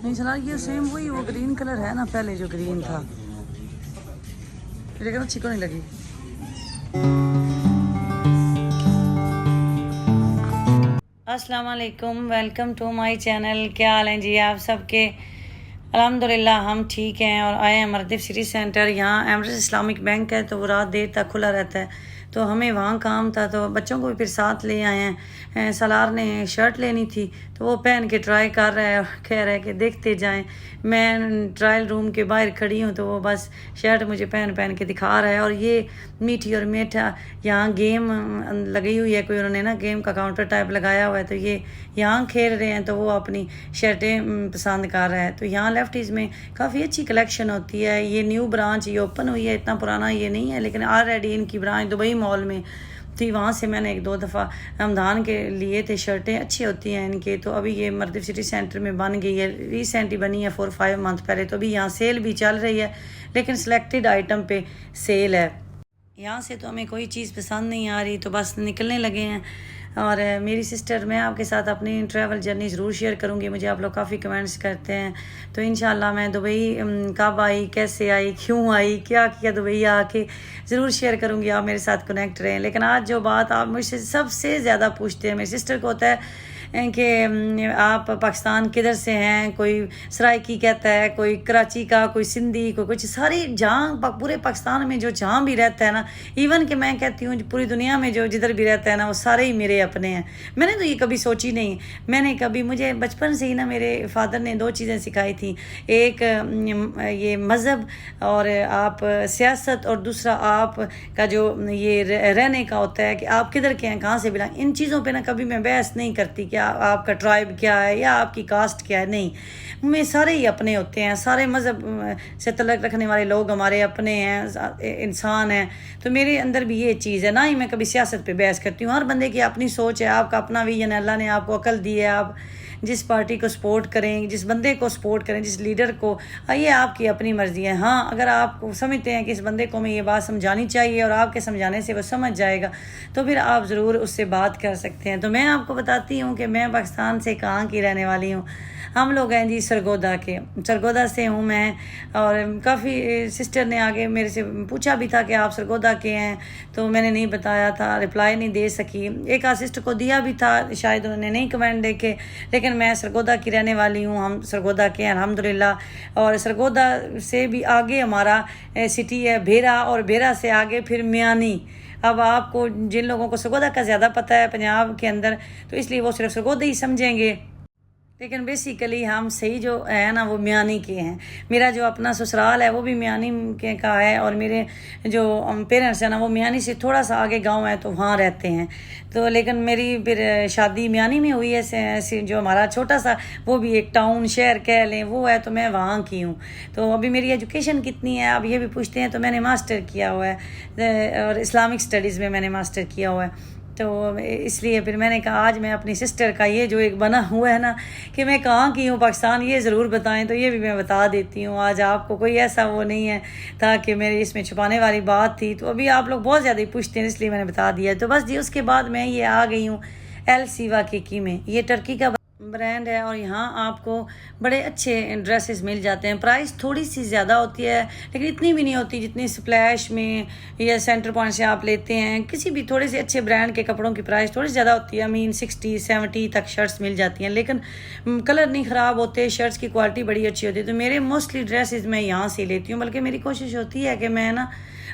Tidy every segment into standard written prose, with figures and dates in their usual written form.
नहीं चला, ये सेम वही वो ग्रीन कलर है ना, पहले जो ग्रीन था, लेकिन अच्छी को नहीं लगी। अस्सलाम वालेकुम, वेलकम टू माय चैनल। क्या हाल हैं जी आप सबके? अल्हम्दुलिल्लाह हम ठीक हैं और आए हैं मर्दिफ सिटी सेंटर। यहाँ एमरेट्स इस्लामिक बैंक है तो वो रात देर तक खुला रहता है, तो हमें वहाँ काम था तो बच्चों को भी फिर साथ ले आए हैं। सलार ने शर्ट लेनी थी तो वो पहन के ट्राई कर रहा है, कह रहा है कि देखते जाएं। मैं ट्रायल रूम के बाहर खड़ी हूँ तो वो बस शर्ट मुझे पहन पहन के दिखा रहा है। और ये मीठी और मीठा यहाँ गेम लगी हुई है, कोई उन्होंने ना गेम का काउंटर टाइप लगाया हुआ है, तो ये यहाँ खेल रहे हैं तो वो अपनी शर्टें पसंद कर रहा है। तो यहाँ लेफ्टीज़ में काफ़ी अच्छी कलेक्शन होती है। ये न्यू ब्रांच ये ओपन हुई है, इतना पुराना ये नहीं है, लेकिन ऑलरेडी इनकी ब्रांच दुबई मॉल में थी। वहाँ से मैंने एक दो दफ़ा रमज़ान के लिए थे, शर्टें अच्छी होती हैं इनके। तो अभी ये मर्दिफ सिटी सेंटर में बन गई है, रिसेंटली बनी है 4-5 मंथ पहले। तो अभी यहाँ सेल भी चल रही है, लेकिन सिलेक्टेड आइटम पे सेल है। यहाँ से तो हमें कोई चीज़ पसंद नहीं आ रही तो बस निकलने लगे हैं। और मेरी सिस्टर, मैं आपके साथ अपनी ट्रैवल जर्नी ज़रूर शेयर करूँगी। मुझे आप लोग काफ़ी कमेंट्स करते हैं, तो इंशाल्लाह मैं दुबई कब आई, कैसे आई, क्यों आई, क्या किया दुबई आके, ज़रूर शेयर करूँगी। आप मेरे साथ कनेक्ट रहें। लेकिन आज जो बात आप मुझसे सबसे ज़्यादा पूछते हैं, मेरी सिस्टर को होता है कि आप पाकिस्तान किधर से हैं। कोई सराइकी कहता है, कोई कराची का, कोई सिंधी, कोई कुछ। सारी जहाँ पूरे पाकिस्तान में जो जहाँ भी रहता है ना, इवन कि मैं कहती हूँ पूरी दुनिया में जो जिधर भी रहता है ना, वो सारे ही मेरे अपने हैं। मैंने तो ये कभी सोची नहीं, मैंने कभी, मुझे बचपन से ही ना मेरे फादर ने दो चीज़ें सिखाई थी, एक ये मज़हब और आप सियासत, और दूसरा आप का जो ये रहने का होता है कि आप किधर के हैं, कहाँ से बिलोंग। इन चीज़ों पे ना कभी मैं बहस नहीं करती कि आपका ट्राइब क्या है या आपकी कास्ट क्या है, नहीं। हमें सारे ही अपने होते हैं, सारे मज़हब से तल्लुक़ रखने वाले लोग हमारे अपने हैं, इंसान हैं। तो मेरे अंदर भी ये चीज़ है, ना ही मैं कभी सियासत पे बहस करती हूँ। हर बंदे की अपनी सोच है, आपका अपना विजन है, अल्लाह ने आपको अकल दी है, आप जिस पार्टी को सपोर्ट करें, जिस बंदे को सपोर्ट करें, जिस लीडर को, ये आपकी अपनी मर्ज़ी है। हाँ, अगर आप समझते हैं कि इस बंदे को मैं ये बात समझानी चाहिए और आपके समझाने से वो समझ जाएगा, तो फिर आप ज़रूर उससे बात कर सकते हैं। तो मैं आपको बताती हूँ कि मैं पाकिस्तान से कहाँ की रहने वाली हूँ। हम लोग हैं जी सरगोदा के, सरगोदा से हूँ मैं। और काफ़ी सिस्टर ने आगे मेरे से पूछा भी था कि आप सरगोदा के हैं, तो मैंने नहीं बताया था, रिप्लाई नहीं दे सकी। एक आध सिस्टर को दिया भी था, शायद उन्होंने नहीं कमेंट देखे, लेकिन मैं सरगोदा की रहने वाली हूँ। हम सरगोदा के हैं अल्हम्दुलिल्लाह। और सरगोदा से भी आगे हमारा सिटी है भेरा, और भेरा से आगे फिर मियानी। अब आपको जिन लोगों को सरगोदा का ज़्यादा पता है पंजाब के अंदर, तो इसलिए वो सिर्फ सरगोदा ही समझेंगे, लेकिन बेसिकली हम सही जो है ना वो मियानी के हैं। मेरा जो अपना ससुराल है वो भी मियानी के का है, और मेरे जो पेरेंट्स हैं ना वो मियानी से थोड़ा सा आगे गांव है तो वहाँ रहते हैं। तो लेकिन मेरी फिर शादी मियानी में हुई है। जो हमारा छोटा सा वो भी एक टाउन शहर कह लें वो है, तो मैं वहाँ की हूँ। तो अभी मेरी एजुकेशन कितनी है आप ये भी पूछते हैं, तो मैंने मास्टर किया हुआ है, और इस्लामिक स्टडीज़ में मैंने मास्टर किया हुआ है। तो इसलिए फिर मैंने कहा आज मैं अपनी सिस्टर का ये जो एक बना हुआ है ना कि मैं कहाँ की हूँ पाकिस्तान, ये ज़रूर बताएं, तो ये भी मैं बता देती हूँ। आज आपको कोई ऐसा वो नहीं है था कि मेरे इसमें छुपाने वाली बात थी। तो अभी आप लोग बहुत ज़्यादा ही पूछते हैं, इसलिए मैंने बता दिया। तो बस जी, उसके बाद मैं ये आ गई हूँ एल सीवा केकी में। ये टर्की का ब्रांड है, और यहाँ आपको बड़े अच्छे ड्रेसेस मिल जाते हैं। प्राइस थोड़ी सी ज़्यादा होती है, लेकिन इतनी भी नहीं होती जितनी स्प्लैश में या सेंटर पॉइंट से आप लेते हैं। किसी भी थोड़े से अच्छे ब्रांड के कपड़ों की प्राइस थोड़ी ज़्यादा होती है। 60-70 तक शर्ट्स मिल जाती हैं, लेकिन कलर नहीं ख़राब होते, शर्ट्स की क्वालिटी बड़ी अच्छी होती है। तो मेरे मोस्टली ड्रेसेस मैं यहाँ से लेती हूँ, बल्कि मेरी कोशिश होती है कि मैं ना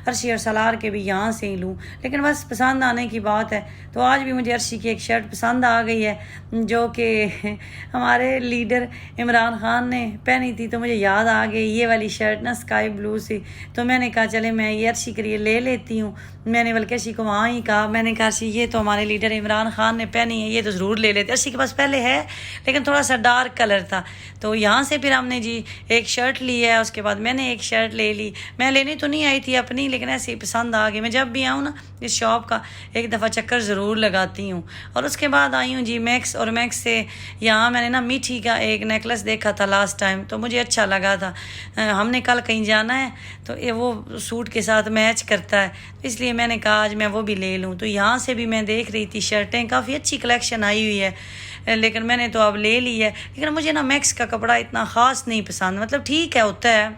अर्शी और सलार के भी यहाँ से ही लूँ, लेकिन बस पसंद आने की बात है। तो आज भी मुझे अर्शी की एक शर्ट पसंद आ गई है, जो कि हमारे लीडर इमरान खान ने पहनी थी। तो मुझे याद आ गई ये वाली शर्ट ना, स्काई ब्लू सी। तो मैंने कहा चले मैं ये अर्शी के लिए ले लेती हूँ। मैंने बल्कि अर्शी को वहाँ ही कहा, मैंने कहा अर्शी ये तो हमारे लीडर इमरान खान ने पहनी है, ये तो ज़रूर ले लेते। अर्शी के पास पहले है, लेकिन थोड़ा सा डार्क कलर था। तो यहाँ से फिर हमने जी एक शर्ट ली है, उसके बाद मैंने एक शर्ट ले ली। मैं लेने तो नहीं आई थी अपनी, लेकिन ऐसे ही पसंद आ गई। मैं जब भी आऊँ ना इस शॉप का एक दफ़ा चक्कर ज़रूर लगाती हूँ। और उसके बाद आई हूँ जी मैक्स, और मैक्स से यहाँ मैंने ना मीठी का एक नेकलेस देखा था लास्ट टाइम, तो मुझे अच्छा लगा था। हमने कल कहीं जाना है तो ये वो सूट के साथ मैच करता है, तो इसलिए मैंने कहा आज मैं वो भी ले लूँ। तो यहाँ से भी मैं देख रही थी शर्टें, काफ़ी अच्छी कलेक्शन आई हुई है, लेकिन मैंने तो अब ले ली है। लेकिन मुझे ना मैक्स का कपड़ा इतना ख़ास नहीं पसंद, मतलब ठीक है होता है,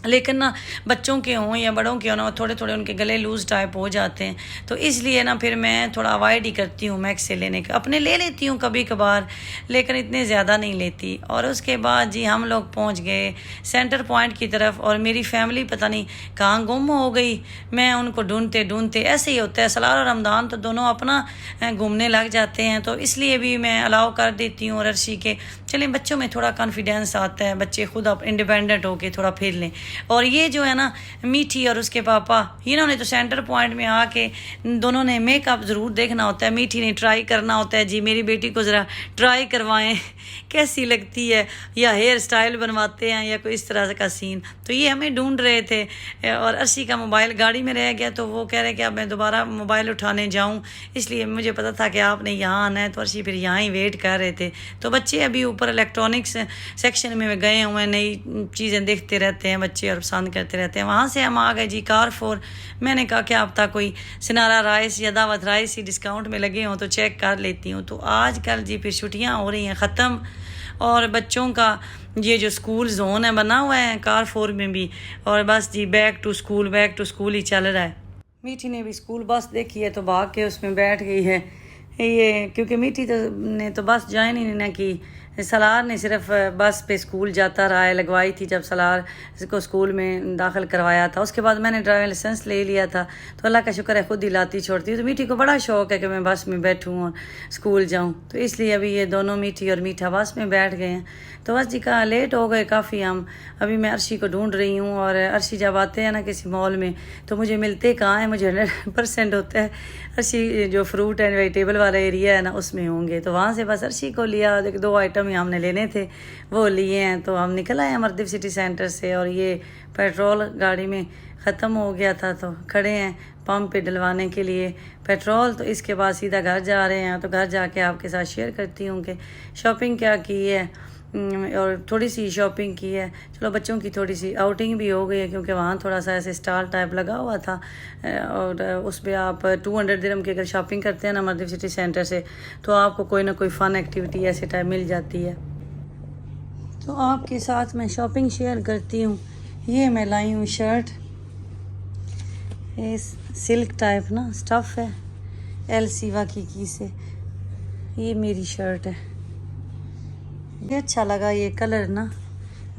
लेकिन ना बच्चों के हों या बड़ों के हों ना थोड़े थोड़े उनके गले लूज़ टाइप हो जाते हैं, तो इसलिए ना फिर मैं थोड़ा अवॉइड ही करती हूँ मैक्स से लेने का। अपने ले लेती हूँ कभी कभार, लेकिन इतने ज़्यादा नहीं लेती। और उसके बाद जी हम लोग पहुँच गए सेंटर पॉइंट की तरफ, और मेरी फैमिली पता नहीं कहाँ गुम हो गई। मैं उनको ढूंढते ढूंढते, ऐसे ही होता है सलार और रमज़ान तो दोनों अपना घूमने लग जाते हैं, तो इसलिए भी मैं अलाउ कर देती हूँ। और अर्शी के चलें, बच्चों में थोड़ा कॉन्फिडेंस आता है, बच्चे खुद अब इंडिपेंडेंट होके थोड़ा फिर लें। और ये जो है ना मीठी और उसके पापा, इन्होंने तो सेंटर पॉइंट में आके दोनों ने मेकअप ज़रूर देखना होता है, मीठी ने ट्राई करना होता है जी मेरी बेटी को ज़रा ट्राई करवाएं कैसी लगती है, या हेयर स्टाइल बनवाते हैं या कोई इस तरह का सीन। तो ये हमें ढूंढ रहे थे, और अर्शी का मोबाइल गाड़ी में रह गया, तो वो कह रहे कि अब मैं दोबारा मोबाइल उठाने जाऊं, इसलिए मुझे पता था कि आपने यहाँ आना है, तो अर्शी फिर यहाँ ही वेट कर रहे थे। तो बच्चे अभी ऊपर इलेक्ट्रॉनिक्स सेक्शन में गए हुए हैं, नई चीज़ें देखते रहते हैं बच्चे और पसंद करते रहते हैं। वहाँ से हम आ गए जी कारफोर। मैंने कहा क्या पता कोई सिनारा राइस या दावत राइस ही डिस्काउंट में लगे हों तो चेक कर लेती हूँ। तो आजकल जी फिर छुट्टियाँ हो रही हैं ख़त्म, और बच्चों का ये जो स्कूल जोन है बना हुआ है कारफोर में भी, और बस जी बैक टू स्कूल ही चल रहा है। मीठी ने भी स्कूल बस देखी है तो भाग के उसमें बैठ गई है ये, क्योंकि मीठी ने तो बस ज्वाइन ही नहीं ना की। सलार ने सिर्फ बस पे स्कूल जाता रहा है, लगवाई थी जब सलार को स्कूल में दाखिल करवाया था। उसके बाद मैंने ड्राइविंग लाइसेंस ले लिया था, तो अल्लाह का शुक्र है खुद ही लाती छोड़ती हूँ। तो मीठी को बड़ा शौक़ है कि मैं बस में बैठूँ और स्कूल जाऊँ, तो इसलिए अभी ये दोनों मीठी और मीठा बस में बैठ गए हैं। तो बस जी का लेट हो गए काफ़ी हम। अभी मैं अर्शी को ढूंढ रही हूँ, और अर्शी जब आते हैं ना किसी मॉल में तो मुझे मिलते कहाँ हैं, मुझे 100% होता है अर्शी जो फ्रूट एंड वेजिटेबल वाला एरिया है ना उसमें होंगे। तो वहाँ से बस अर्शी को लिया, 2 आइटम ही हमने लेने थे वो लिए हैं। तो हम निकल आए अमरदीप सिटी सेंटर से, और ये पेट्रोल गाड़ी में ख़त्म हो गया था, तो खड़े हैं पंप पे डलवाने के लिए पेट्रोल। तो इसके बाद सीधा घर जा रहे हैं, तो घर जाके आपके साथ शेयर करती हूँ कि शॉपिंग क्या की है, और थोड़ी सी शॉपिंग की है। चलो बच्चों की थोड़ी सी आउटिंग भी हो गई है, क्योंकि वहाँ थोड़ा सा ऐसे स्टॉल टाइप लगा हुआ था, और उस पर आप 200 दिरहम की अगर शॉपिंग करते हैं ना अमरदीप सिटी सेंटर से, तो आपको कोई ना कोई फ़न एक्टिविटी ऐसे टाइप मिल जाती है। तो आपके साथ मैं शॉपिंग शेयर करती हूँ। ये मैं लाई हूँ शर्ट, ये सिल्क टाइप ना स्टफ़ है, एल सीवा की से ये मेरी शर्ट है। ये अच्छा लगा ये कलर ना,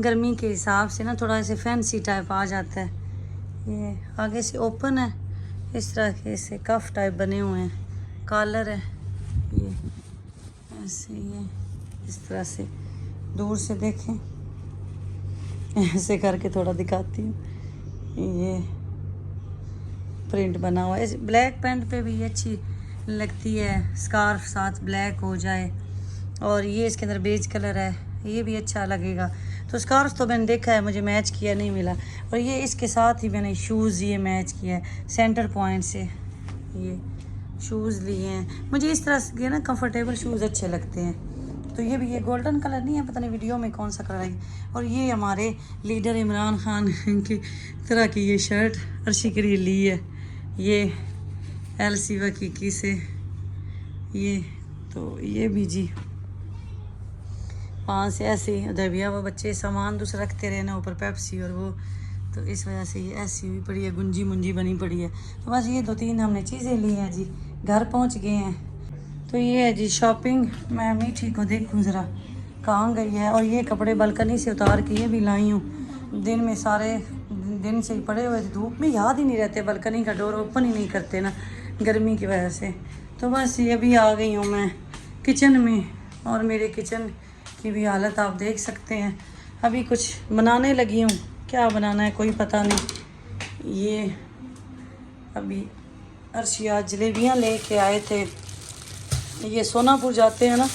गर्मी के हिसाब से ना थोड़ा ऐसे फैंसी टाइप आ जाता है। ये आगे से ओपन है, इस तरह के ऐसे कफ टाइप बने हुए हैं, कॉलर है ये ऐसे, ये इस तरह से दूर से देखें, ऐसे करके थोड़ा दिखाती हूँ। ये प्रिंट बना हुआ है, ब्लैक पैंट पे भी अच्छी लगती है, स्कार्फ साथ ब्लैक हो जाए। और ये इसके अंदर बेज कलर है, ये भी अच्छा लगेगा। तो स्कार्फ तो मैंने देखा है, मुझे मैच किया नहीं मिला। और ये इसके साथ ही मैंने शूज़ ये मैच किया है सेंटर पॉइंट से, ये शूज़ लिए हैं। मुझे इस तरह के ना कंफर्टेबल शूज़ अच्छे लगते हैं। तो ये भी, ये गोल्डन कलर नहीं है, पता नहीं वीडियो में कौन सा कलर है। और ये हमारे लीडर इमरान खान की तरह की ये शर्ट अर्शी के लिए ली है, ये एल सीवा की से ये। तो ये भी जी वहाँ से ऐसे ही दबिया, वो बच्चे सामान दूसरा रखते रहे ना ऊपर पेप्सी और वो, तो इस वजह से ये ऐसी हुई पड़ी है, गुंजी मुंजी बनी पड़ी है। तो बस ये 2-3 हमने चीज़ें ली हैं जी, घर पहुँच गए हैं। तो ये है जी शॉपिंग। मैं मीठी को देखूँ ज़रा कहाँ गई है। और ये कपड़े बालकनी से उतार के ये भी लाई हूँ, दिन में सारे दिन से ही पड़े हुए थे, धूप में याद ही नहीं रहते, बालकनी का डोर ओपन ही नहीं करते ना गर्मी की वजह से। तो बस ये भी आ गई हूँ मैं किचन में, और मेरे किचन की भी हालत आप देख सकते हैं। अभी कुछ बनाने लगी हूँ, क्या बनाना है कोई पता नहीं। ये अभी अर्शी आज जलेबियाँ लेके आए थे, ये सोनापुर जाते हैं ना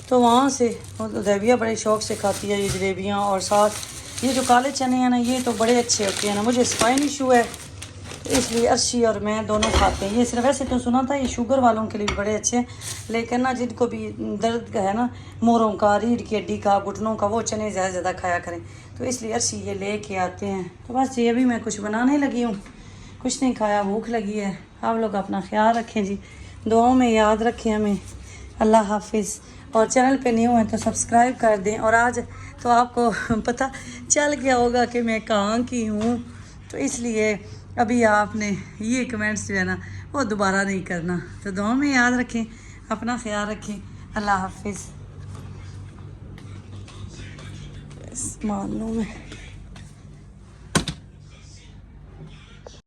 तो वहाँ से दबिया बड़े शौक़ से खाती है ये जलेबियाँ। और साथ ये जो काले चने हैं ना, ये तो बड़े अच्छे होते हैं ना, मुझे स्पाइन इशू है इसलिए अर्शी और मैं दोनों खाते हैं। ये सिर्फ वैसे तो सुना था ये शुगर वालों के लिए भी बड़े अच्छे हैं, लेकिन ना जिनको भी दर्द का है ना, मोरों का, रीढ़ की हड्डी का, घुटनों का, वो चने ज़्यादा ज़्यादा खाया करें। तो इसलिए अर्शी ये ले के आते हैं। तो बस ये भी मैं कुछ बनाने लगी हूँ, कुछ नहीं खाया, भूख लगी है। आप लोग अपना ख्याल रखें जी, दुआओं में याद रखें हमें। अल्लाह हाफिज़। और चैनल पे न्यू है तो सब्सक्राइब कर दें। और आज तो आपको पता चल गया होगा कि मैं कहाँ की हूँ, तो इसलिए अभी आपने ये कमेंट्स जो है ना वो दोबारा नहीं करना। तो दुआ में याद रखें, अपना ख्याल रखें। अल्लाह हाफिज़। मालूम है।